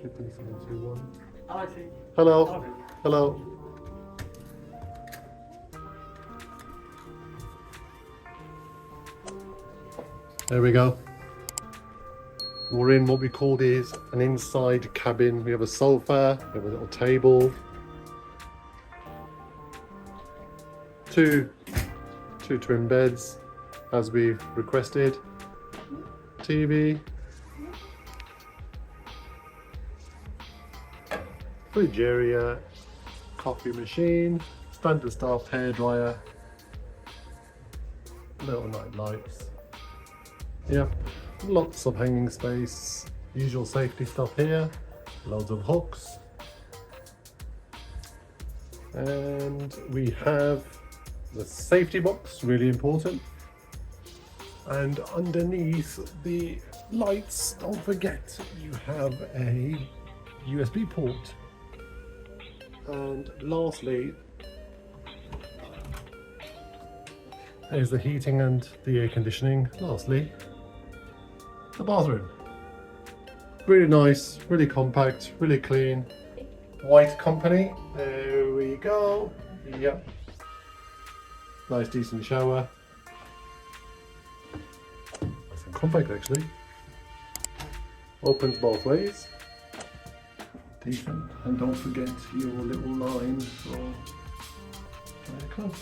2.721. I see. Hello. Hello. There we go. We're in what we called is an inside cabin. We have a sofa, we have a little table, two twin beds as we've requested, TV, fridge area, coffee machine, standard staff hairdryer, little night lights. Yeah, lots of hanging space, usual safety stuff here, loads of hooks. And we have the safety box, really important. And underneath the lights, don't forget, you have a USB port. And lastly, there's the heating and the air conditioning. Lastly, the bathroom. Really nice, really compact, really clean. White company. There we go. Yep. Nice decent shower. Nice and compact actually. Opens both ways. Decent. And don't forget your little line for aircon.